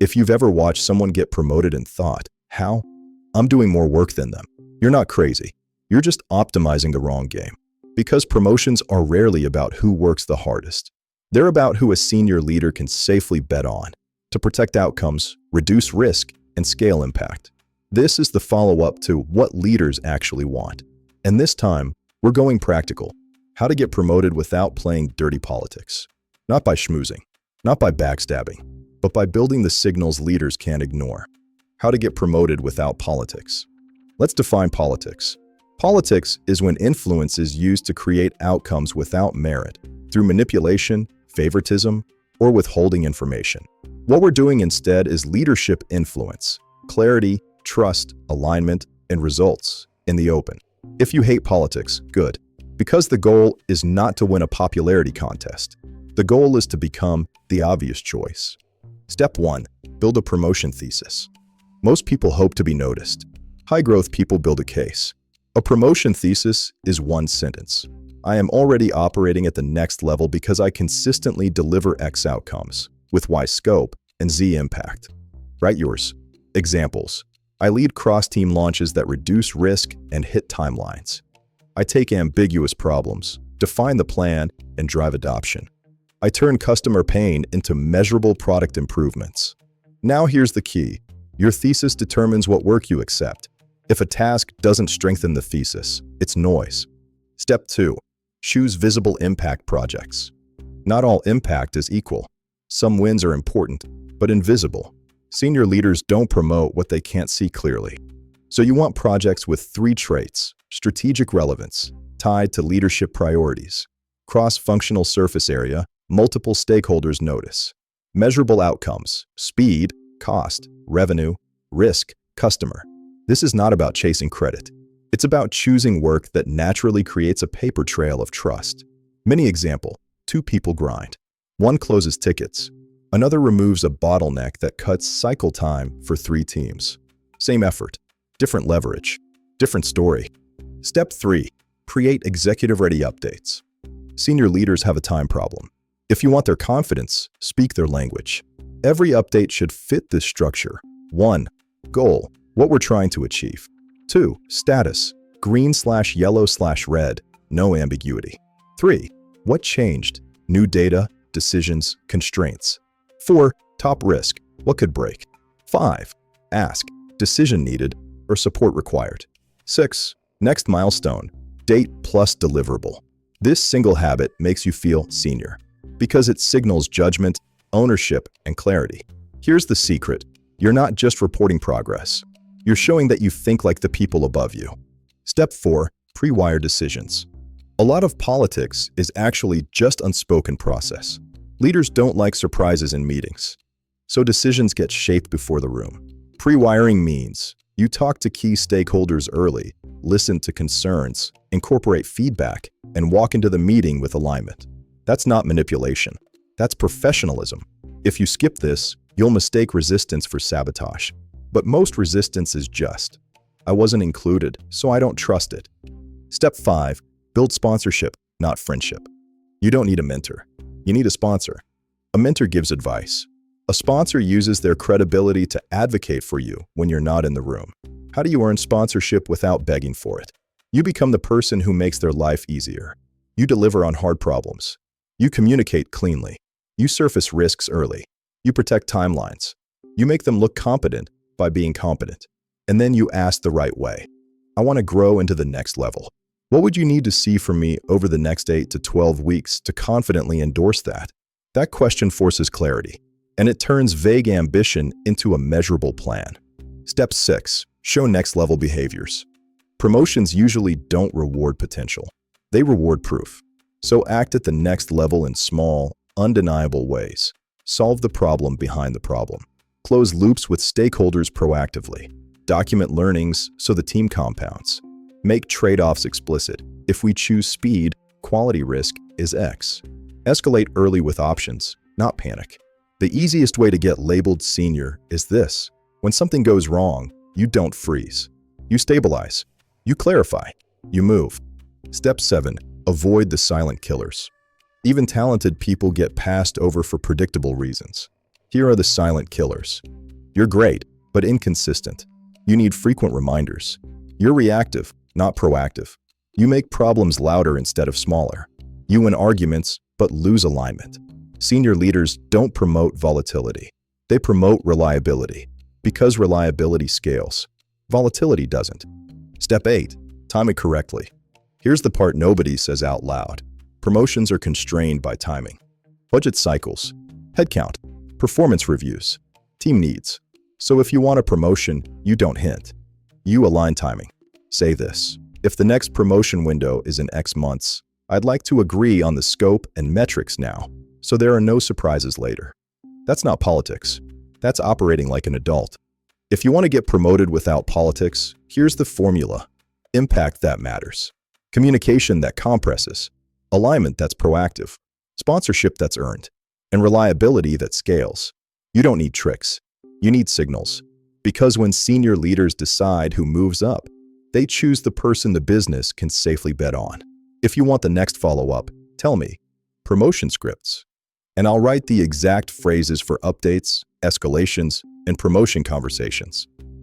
If you've ever watched someone get promoted and thought, how? I'm doing more work than them. You're not crazy. You're just optimizing the wrong game. Because promotions are rarely about who works the hardest. They're about who a senior leader can safely bet on to protect outcomes, reduce risk, and scale impact. This is the follow-up to what leaders actually want. And this time, we're going practical. How to get promoted without playing dirty politics. Not by schmoozing, not by backstabbing, but by building the signals leaders can't ignore. How to get promoted without politics. Let's define politics. Politics is when influence is used to create outcomes without merit, through manipulation, favoritism, or withholding information. What we're doing instead is leadership influence, clarity, trust, alignment, and results in the open. If you hate politics, good. Because the goal is not to win a popularity contest. The goal is to become the obvious choice. Step 1. Build a promotion thesis. Most people hope to be noticed. High-growth people build a case. A promotion thesis is one sentence. I am already operating at the next level because I consistently deliver X outcomes, with Y scope and Z impact. Write yours. Examples. I lead cross-team launches that reduce risk and hit timelines. I take ambiguous problems, define the plan, and drive adoption. I turn customer pain into measurable product improvements. Now here's the key. Your thesis determines what work you accept. If a task doesn't strengthen the thesis, it's noise. Step 2. Choose visible impact projects. Not all impact is equal. Some wins are important, but invisible. Senior leaders don't promote what they can't see clearly. So you want projects with 3 traits: strategic relevance, tied to leadership priorities, cross-functional surface area, multiple stakeholders notice, measurable outcomes, speed, cost, revenue, risk, customer. This is not about chasing credit. It's about choosing work that naturally creates a paper trail of trust. Mini example: 2 people grind. One closes tickets. Another removes a bottleneck that cuts cycle time for 3 teams. Same effort, different leverage, different story. Step 3. Create executive-ready updates. Senior leaders have a time problem. If you want their confidence, speak their language. Every update should fit this structure. 1. Goal, what we're trying to achieve. 2. Status, green/yellow/red, no ambiguity. 3. What changed, new data, decisions, constraints. 4. Top risk, what could break. 5. Ask, decision needed or support required. 6. Next milestone, date plus deliverable. This single habit makes you feel senior because it signals judgment, ownership, and clarity. Here's the secret. You're not just reporting progress. You're showing that you think like the people above you. Step 4. Pre-wire decisions. A lot of politics is actually just unspoken process. Leaders don't like surprises in meetings, so decisions get shaped before the room. Pre-wiring means you talk to key stakeholders early, listen to concerns, incorporate feedback, and walk into the meeting with alignment. That's not manipulation. That's professionalism. If you skip this, you'll mistake resistance for sabotage. But most resistance is just, I wasn't included, so I don't trust it. Step 5. Build sponsorship, not friendship. You don't need a mentor. You need a sponsor. A mentor gives advice. A sponsor uses their credibility to advocate for you when you're not in the room. How do you earn sponsorship without begging for it? You become the person who makes their life easier. You deliver on hard problems. You communicate cleanly. You surface risks early. You protect timelines. You make them look competent by being competent. And then you ask the right way. I want to grow into the next level. What would you need to see from me over the next 8 to 12 weeks to confidently endorse that? That question forces clarity, and it turns vague ambition into a measurable plan. Step 6. Show next-level behaviors. Promotions usually don't reward potential. They reward proof. So act at the next level in small, undeniable ways. Solve the problem behind the problem. Close loops with stakeholders proactively. Document learnings so the team compounds. Make trade-offs explicit. If we choose speed, quality risk is X. Escalate early with options, not panic. The easiest way to get labeled senior is this. When something goes wrong, you don't freeze. You stabilize. You clarify. You move. Step 7. Avoid the silent killers. Even talented people get passed over for predictable reasons. Here are the silent killers. You're great, but inconsistent. You need frequent reminders. You're reactive, not proactive. You make problems louder instead of smaller. You win arguments, but lose alignment. Senior leaders don't promote volatility. They promote reliability. Because reliability scales, volatility doesn't. Step 8. Time it correctly. Here's the part nobody says out loud. Promotions are constrained by timing. Budget cycles, headcount, performance reviews, team needs. So if you want a promotion, you don't hint. You align timing. Say this: if the next promotion window is in X months, I'd like to agree on the scope and metrics now, so there are no surprises later. That's not politics. That's operating like an adult. If you want to get promoted without politics, here's the formula: impact that matters, communication that compresses, alignment that's proactive, sponsorship that's earned, and reliability that scales. You don't need tricks. You need signals. Because when senior leaders decide who moves up, they choose the person the business can safely bet on. If you want the next follow-up, tell me. Promotion scripts. And I'll write the exact phrases for updates, escalations, and promotion conversations.